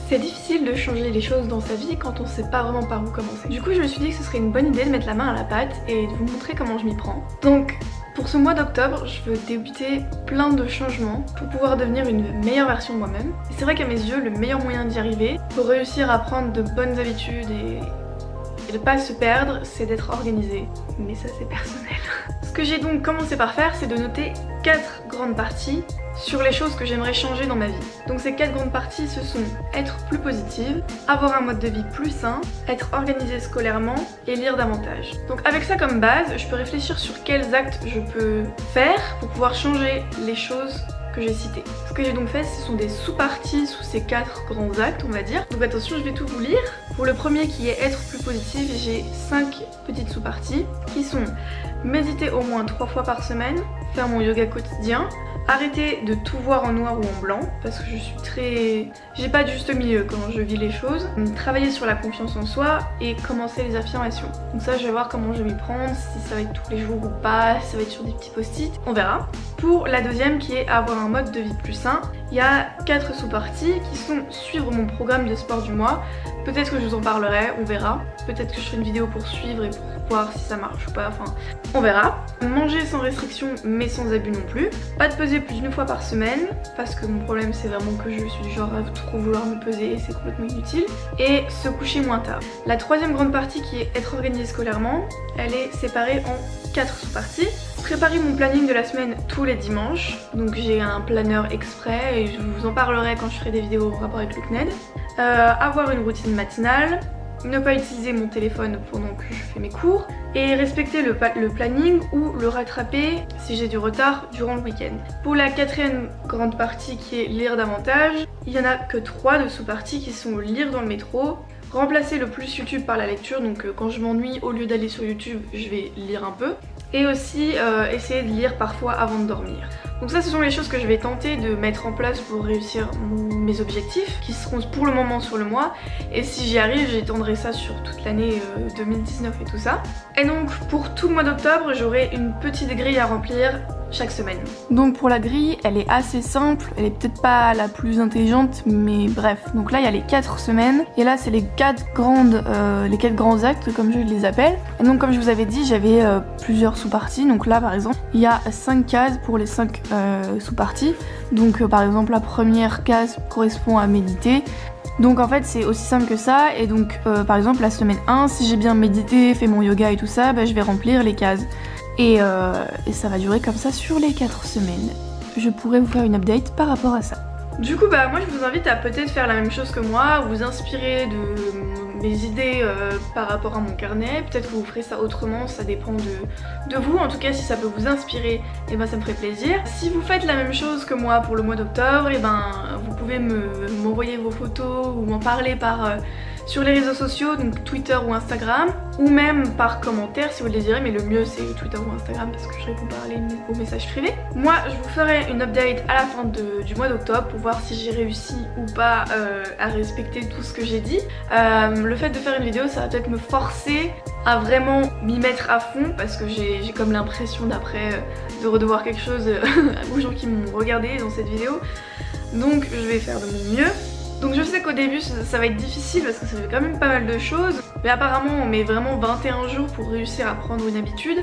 C'est difficile de changer les choses dans sa vie quand on sait pas vraiment par où commencer. Du coup je me suis dit que ce serait une bonne idée de mettre la main à la pâte et de vous montrer comment je m'y prends. Donc pour ce mois d'octobre, je veux débuter plein de changements pour pouvoir devenir une meilleure version de moi-même. Et c'est vrai qu'à mes yeux, le meilleur moyen d'y arriver, pour réussir à prendre de bonnes habitudes et de pas se perdre, c'est d'être organisé. Mais ça c'est personnel. Ce que j'ai donc commencé par faire, c'est de noter 4 grandes parties sur les choses que j'aimerais changer dans ma vie. Donc ces 4 grandes parties, ce sont être plus positive, avoir un mode de vie plus sain, être organisée scolairement et lire davantage. Donc avec ça comme base, je peux réfléchir sur quels actes je peux faire pour pouvoir changer les choses que j'ai citées. Ce que j'ai donc fait, ce sont des sous-parties sous ces 4 grands actes, on va dire. Donc attention, je vais tout vous lire. Pour le premier qui est être plus positive, j'ai 5 petites sous-parties qui sont méditer au moins 3 fois par semaine, faire mon yoga quotidien, arrêter de tout voir en noir ou en blanc parce que je suis très... j'ai pas de juste milieu quand je vis les choses, travailler sur la confiance en soi et commencer les affirmations. Donc ça je vais voir comment je vais m'y prendre, si ça va être tous les jours ou pas, si ça va être sur des petits post-it, on verra. Pour la deuxième qui est avoir un mode de vie plus sain, il y a 4 sous-parties qui sont suivre mon programme de sport du mois. Peut-être que je vous en parlerai, on verra. Peut-être que je ferai une vidéo pour suivre et pour voir si ça marche ou pas, enfin on verra. Manger sans restriction mais sans abus non plus. Pas de peser plus d'une fois par semaine parce que mon problème c'est vraiment que je suis du genre à trop vouloir me peser et c'est complètement inutile. Et se coucher moins tard. La troisième grande partie qui est être organisée scolairement, elle est séparée en 4 sous-parties. Préparer mon planning de la semaine tous les dimanches, donc j'ai un planeur exprès et je vous en parlerai quand je ferai des vidéos en rapport avec le CNED. Avoir une routine matinale, ne pas utiliser mon téléphone pendant que je fais mes cours et respecter le planning ou le rattraper si j'ai du retard durant le week-end. Pour la quatrième grande partie qui est lire davantage, il n'y en a que 3 de sous-parties qui sont lire dans le métro, remplacer le plus YouTube par la lecture, donc quand je m'ennuie, au lieu d'aller sur YouTube, je vais lire un peu. Et aussi essayer de lire parfois avant de dormir. Donc ça ce sont les choses que je vais tenter de mettre en place pour réussir mes objectifs qui seront pour le moment sur le mois, et si j'y arrive j'étendrai ça sur toute l'année 2019 et tout ça. Et donc pour tout le mois d'octobre j'aurai une petite grille à remplir chaque semaine. Donc pour la grille elle est assez simple, elle est peut-être pas la plus intelligente mais bref. Donc là il y a les 4 semaines et là c'est les 4 grands actes comme je les appelle. Et donc comme je vous avais dit j'avais plusieurs sous-parties, donc là par exemple il y a 5 cases pour les 5 sous-parties. Donc par exemple la première case correspond à méditer. Donc en fait c'est aussi simple que ça, et donc par exemple la semaine 1, si j'ai bien médité, fait mon yoga et tout ça, bah, je vais remplir les cases. Et ça va durer comme ça sur les 4 semaines. Je pourrais vous faire une update par rapport à ça. Du coup bah moi je vous invite à peut-être faire la même chose que moi, vous inspirer de mes idées par rapport à mon carnet. Peut-être que vous ferez ça autrement, ça dépend de vous. En tout cas si ça peut vous inspirer, et ben ça me ferait plaisir. Si vous faites la même chose que moi pour le mois d'octobre, et ben vous pouvez m'envoyer vos photos ou m'en parler sur les réseaux sociaux, donc Twitter ou Instagram, ou même par commentaire si vous le désirez, mais le mieux c'est Twitter ou Instagram parce que je réponds pas aux messages privés. Moi je vous ferai une update à la fin du mois d'octobre pour voir si j'ai réussi ou pas à respecter tout ce que j'ai dit. Le fait de faire une vidéo ça va peut-être me forcer à vraiment m'y mettre à fond parce que j'ai comme l'impression d'après de redevoir quelque chose aux gens qui m'ont regardé dans cette vidéo. Donc je vais faire de mon mieux. Donc je sais qu'au début ça va être difficile parce que ça fait quand même pas mal de choses, mais apparemment on met vraiment 21 jours pour réussir à prendre une habitude,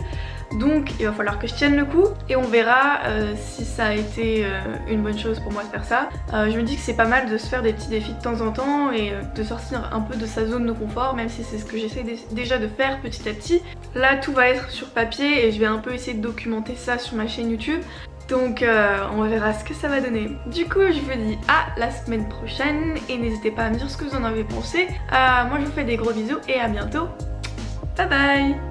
donc il va falloir que je tienne le coup et on verra si ça a été une bonne chose pour moi de faire ça. Je me dis que c'est pas mal de se faire des petits défis de temps en temps et de sortir un peu de sa zone de confort, même si c'est ce que j'essaie déjà de faire petit à petit. Là tout va être sur papier et je vais un peu essayer de documenter ça sur ma chaîne YouTube. Donc on verra ce que ça va donner. Du coup je vous dis à la semaine prochaine et n'hésitez pas à me dire ce que vous en avez pensé. Moi je vous fais des gros bisous et à bientôt. Bye bye.